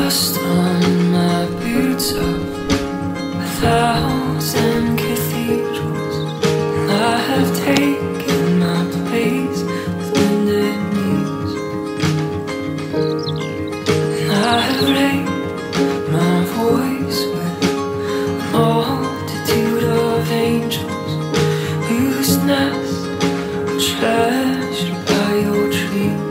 Dust on my boots of 1,000 cathedrals, and I have taken my place with bended knees, and I have raised my voice with a multitude of angels whose nests are treasured by your trees.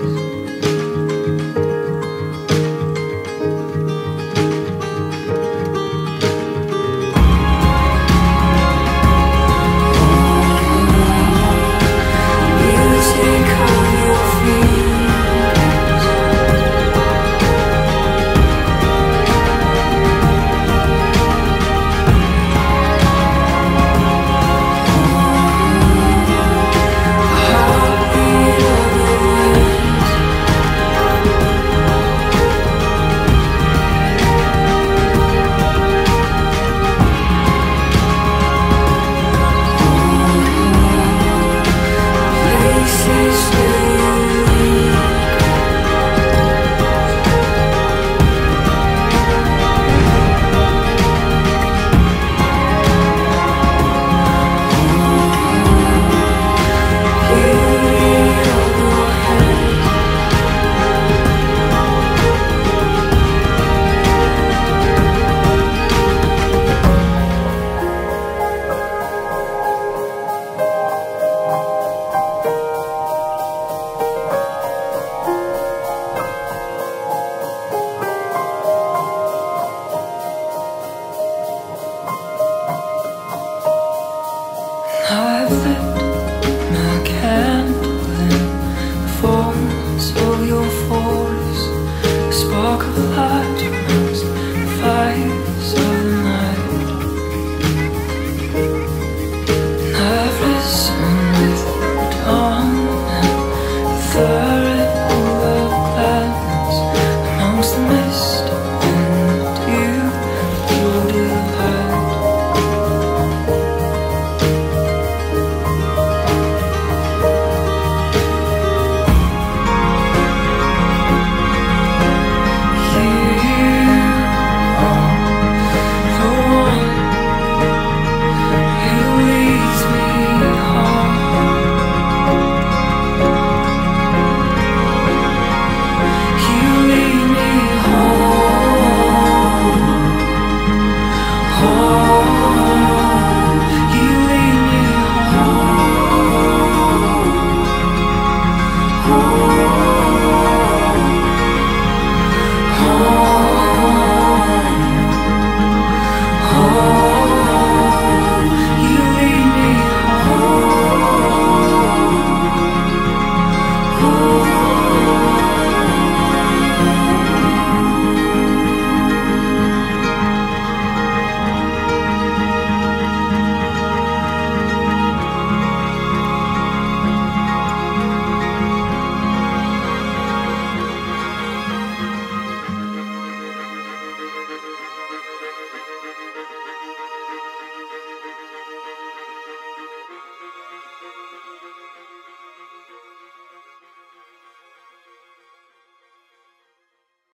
I've lit my candle in the folds of your